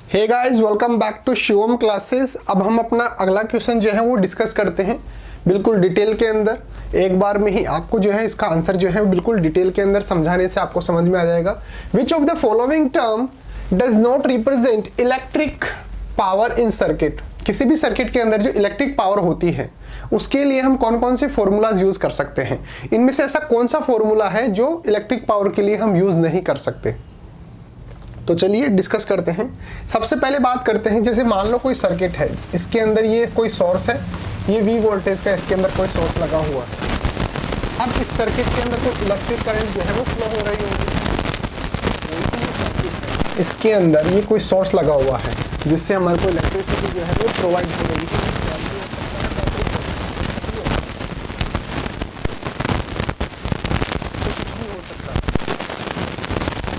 Hey guys, welcome back to Shivam classes. अब हम अपना अगला क्वेश्चन जो है वो डिस्कस करते हैं बिल्कुल डिटेल के अंदर। एक बार में ही आपको जो है इसका आंसर जो है बिल्कुल डिटेल के अंदर समझाने से आपको समझ में आ जाएगा। Which of the following term does not represent electric power in circuit. किसी भी सर्किट के अंदर जो इलेक्ट्रिक पावर होती है उसके लिए हम कौन कौन से फॉर्मूलाज यूज कर सकते हैं। इनमें से ऐसा कौन सा फॉर्मूला है जो इलेक्ट्रिक पावर के लिए हम यूज नहीं कर सकते। तो चलिए डिस्कस करते हैं। सबसे पहले बात करते हैं, जैसे मान लो कोई सर्किट है, इसके अंदर ये कोई सोर्स है, ये V वोल्टेज का इसके अंदर कोई सोर्स लगा हुआ है। अब इस सर्किट के अंदर कोई इलेक्ट्रिक करंट जो है वो फ्लो हो रही होगी। इसके अंदर ये कोई सोर्स लगा हुआ है जिससे हमारे को इलेक्ट्रिसिटी जो है वो प्रोवाइड हो रही है।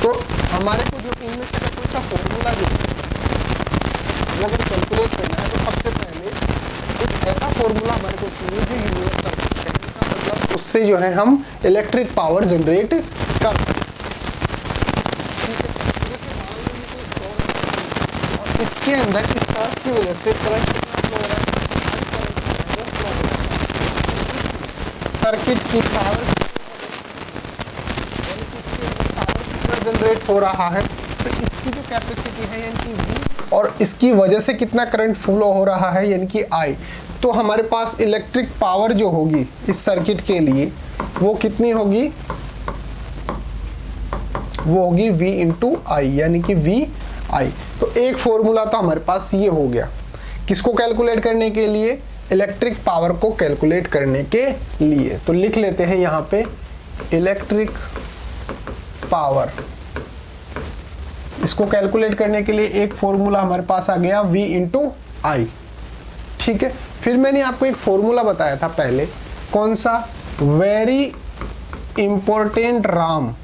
तो हमारे को जो इनमें से कोई सा फॉर्मूला जो है वो अगर कैलकुलेट करना है तो सबसे पहले एक ऐसा फॉर्मूला हमारे को चाहिए जो यूनिवर्सल है, मतलब उससे जो है हम इलेक्ट्रिक पावर जनरेट कर सकते हैं। और इसके अंदर इस सोर्स की वजह से करंट कितना फ्लो हो रहा है, सर्किट की पावर जनरेट हो रहा है। तो इसकी जो कैपेसिटी है यानी कि V, और इसकी वजह से कितना करंट फ्लो हो रहा है यानी कि I। तो हमारे पास इलेक्ट्रिक पावर जो होगी इस सर्किट के लिए वो कितनी होगी, वो होगी V इंटू आई यानी कि VI। तो एक फॉर्मूला तो हमारे पास ये हो गया किसको कैलकुलेट करने के लिए, इलेक्ट्रिक पावर को कैलकुलेट करने के लिए। तो लिख लेते हैं यहाँ पे इलेक्ट्रिक पावर। इसको कैलकुलेट करने के लिए एक फॉर्मूला हमारे पास आ गया V इंटू आई। ठीक है, फिर मैंने आपको एक फॉर्मूला बताया था पहले, कौन सा, वेरी इंपॉर्टेंट राम।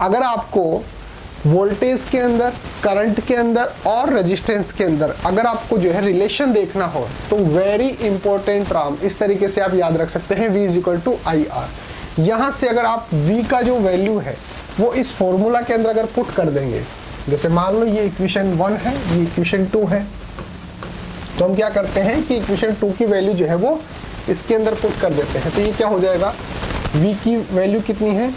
अगर आपको वोल्टेज के अंदर, करंट के अंदर और रेजिस्टेंस के अंदर अगर आपको जो है रिलेशन देखना हो तो वेरी इंपॉर्टेंट राम इस तरीके से आप याद रख सकते हैं, V is equal to I R. यहाँ से अगर आप V का जो वैल्यू है वो इस फॉर्मूला के अंदर अगर पुट कर देंगे, जैसे मान लो ये इक्वेशन 1 है, ये इक्वेशन 2 है, तो हम क्या करते हैं कि इक्वेशन 2 की वैल्यू जो है वो इसके अंदर पुट कर देते हैं। तो ये क्या हो जाएगा, V की वैल्यू कितनी है,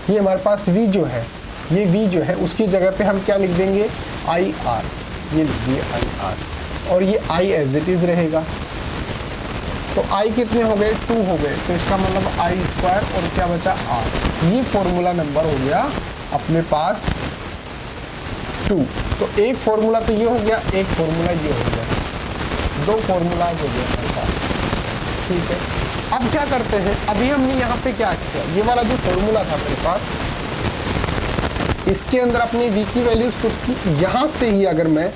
ये हमारे पास V जो है, ये V जो है उसकी जगह पे हम क्या लिख देंगे, आई आर, ये लिख दिए आई आर, और ये I एज इट इज रहेगा। तो I कितने हो गए, 2 हो गए, तो इसका मतलब I स्क्वायर और क्या बचा R। ये फॉर्मूला नंबर हो गया अपने पास 2। तो एक फॉर्मूला तो ये हो गया, एक फॉर्मूला ये हो गया, 2 फॉर्मूलाज हो गए हमारे पास। ठीक है, अब क्या करते हैं, अभी हमने यहाँ पे क्या किया, ये वाला जो फॉर्मूला था मेरे पास, इसके अंदर अपनी V की वैल्यूज पुट की। यहाँ से ही अगर मैं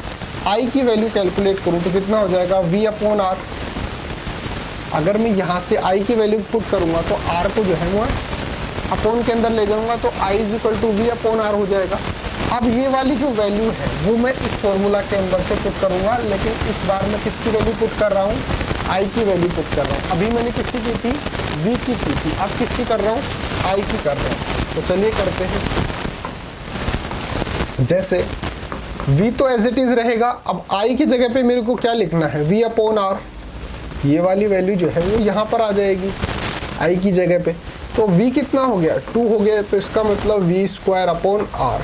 I की वैल्यू कैलकुलेट करूँ तो कितना हो जाएगा, V अपॉन R। अगर मैं यहाँ से I की वैल्यू पुट करूँगा तो R को जो है वो अपॉन के अंदर ले जाऊँगा तो I is equal to V upon R हो जाएगा। अब ये वाली जो वैल्यू है वो मैं इस फॉर्मूला के अंदर से पुट करूँगा, लेकिन इस बार मैं किसकी वैल्यू पुट कर रहा हूँ, I की वैल्यू पुट कर रहा हूँ। अभी मैंने किसकी की थी, V की थी, अब किसकी कर रहा हूँ, I की कर रहा हूँ। तो चलिए करते हैं। जैसे V तो एज इट इज रहेगा, अब I की जगह पे मेरे को क्या लिखना है, V अपॉन R। ये वाली वैल्यू जो है वो यहाँ पर आ जाएगी I की जगह पे। तो V कितना हो गया, 2 हो गया, तो इसका मतलब V स्क्वायर अपॉन R।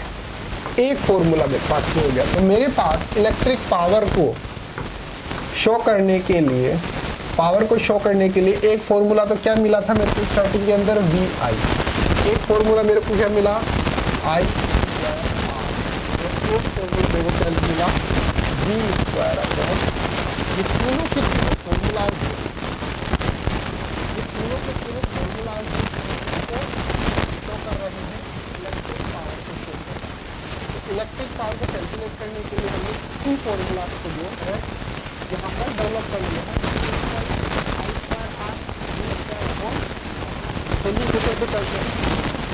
एक फॉर्मूला मेरे पास ये हो गया। तो मेरे पास इलेक्ट्रिक पावर को शो करने के लिए, एक फॉर्मूला तो क्या मिला था मेरे को स्टार्टिंग के अंदर, VI। एक फॉर्मूला मेरे को क्या मिला, I स्क्वायर R। एक फॉर्मूला मेरे को क्या मिला, V स्क्वायर अपॉन। ये तीनों के फॉर्मूलाज शो कर रहे हैं इलेक्ट्रिक पावर को शो कर रहे हैं। तो इलेक्ट्रिक पावर को कैलकुलेट करने के लिए हमने 2 फॉर्मूलाज को जो है यहाँ पर डेवलप कर लिया है। चलिए चलते हैं,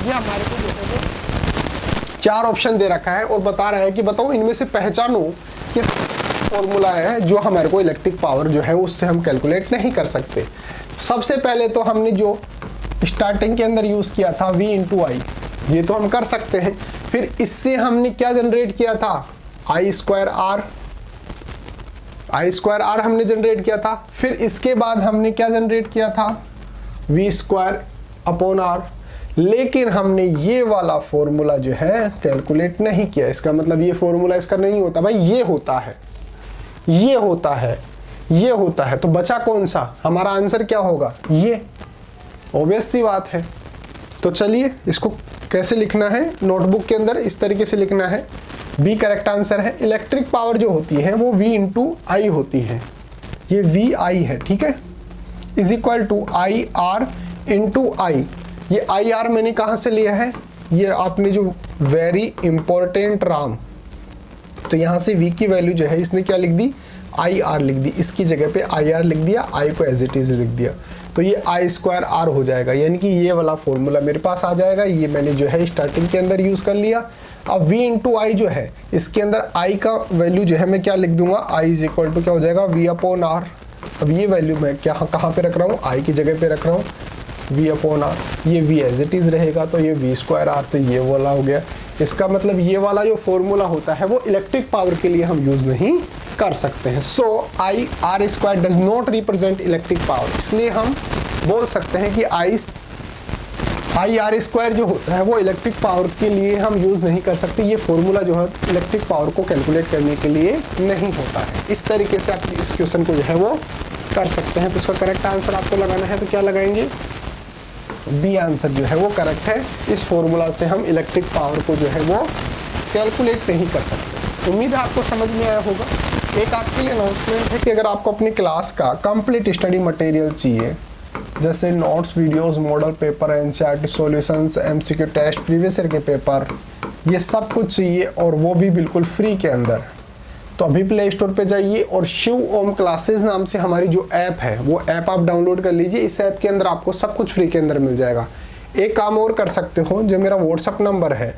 ये हमारे को जो है वो 4 ऑप्शन दे रखा है और बता रहा है कि बताओ इनमें से पहचानो किस फॉर्मूला है जो हमारे को इलेक्ट्रिक पावर जो है उससे हम कैलकुलेट नहीं कर सकते। सबसे पहले तो हमने जो स्टार्टिंग के अंदर यूज किया था V इंटू आई, ये तो हम कर सकते हैं। फिर इससे हमने क्या जनरेट किया था, आई स्क्वायर आर हमने जनरेट किया था। फिर इसके बाद हमने क्या जनरेट किया था, वी स्क्वायर अपॉन आर। लेकिन हमने ये वाला फॉर्मूला जो है कैलकुलेट नहीं किया। इसका मतलब ये फॉर्मूला इसका नहीं होता भाई, ये होता है, ये होता है, ये होता है। तो बचा कौन सा, हमारा आंसर क्या होगा, ये। ऑब्वियस सी बात है। तो चलिए इसको कैसे लिखना है, नोटबुक के अंदर इस तरीके से लिखना है। बी करेक्ट आंसर है। इलेक्ट्रिक पावर जो होती है वो V इंटू आई होती है, ये VI है, ठीक है, is equal to IR into I. ये IR मैंने कहाँ से लिया है, ये आपने जो वेरी इंपॉर्टेंट राम, तो यहाँ से V की वैल्यू जो है इसने क्या लिख दी, IR लिख दी, इसकी जगह पे IR लिख दिया, I को एज इट इज लिख दिया। तो ये आई स्क्वायर आर हो जाएगा, यानी कि ये वाला फॉर्मूला मेरे पास आ जाएगा। ये मैंने जो है स्टार्टिंग के अंदर यूज कर लिया। अब V इंटू आई जो है इसके अंदर I का वैल्यू जो है मैं क्या लिख दूंगा, I इज इक्वल टू क्या हो जाएगा, V अपॉन आर। अब ये वैल्यू मैं क्या कहाँ पे रख रहा हूँ, I की जगह पे रख रहा हूँ, V अपॉन आर। ये V एज इट इज रहेगा, तो ये V स्क्वायर आर, तो ये वाला हो गया। इसका मतलब ये वाला जो फॉर्मूला होता है वो इलेक्ट्रिक पावर के लिए हम यूज नहीं कर सकते हैं। सो IR square does not represent electric power, इसलिए हम बोल सकते हैं कि IR स्क्वायर जो होता है वो इलेक्ट्रिक पावर के लिए हम यूज नहीं कर सकते। ये फॉर्मूला जो है इलेक्ट्रिक पावर को कैलकुलेट करने के लिए नहीं होता है। इस तरीके से आप इस क्वेश्चन को जो है वो कर सकते हैं। तो इसका करेक्ट आंसर आपको लगाना है, तो क्या लगाएंगे, बी आंसर जो है वो करेक्ट है। इस फॉर्मूला से हम इलेक्ट्रिक पावर को जो है वो कैलकुलेट नहीं कर सकते। उम्मीद है आपको समझ में आया होगा। एक आपके लिए अनाउंसमेंट है कि अगर आपको अपनी क्लास का कंप्लीट स्टडी मटेरियल चाहिए, जैसे notes, videos, model paper, NCERT solutions, MCQ test, previous year के पेपर, ये सब कुछ चाहिए और वो भी बिल्कुल फ्री के अंदर, तो अभी प्ले स्टोर पे जाइए और शिव ओम क्लासेस नाम से हमारी जो ऐप है वो ऐप आप डाउनलोड कर लीजिए। इस ऐप के अंदर आपको सब कुछ फ्री के अंदर मिल जाएगा। एक काम और कर सकते हो, जो मेरा व्हाट्सअप नंबर है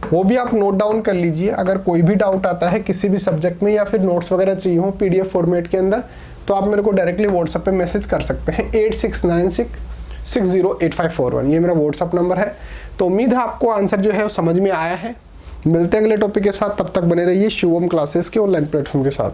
वो भी आप नोट डाउन कर लीजिए। अगर कोई भी डाउट आता है किसी भी सब्जेक्ट में या फिर नोट्स वगैरह चाहिए हो PDF फॉर्मेट के अंदर, तो आप मेरे को डायरेक्टली व्हाट्सएप पे मैसेज कर सकते हैं 8696608541, ये मेरा व्हाट्सएप नंबर है। तो उम्मीद है आपको आंसर जो है वो समझ में आया है। मिलते हैं अगले टॉपिक के साथ, तब तक बने रहिए शिवम क्लासेस के ऑनलाइन प्लेटफॉर्म के साथ।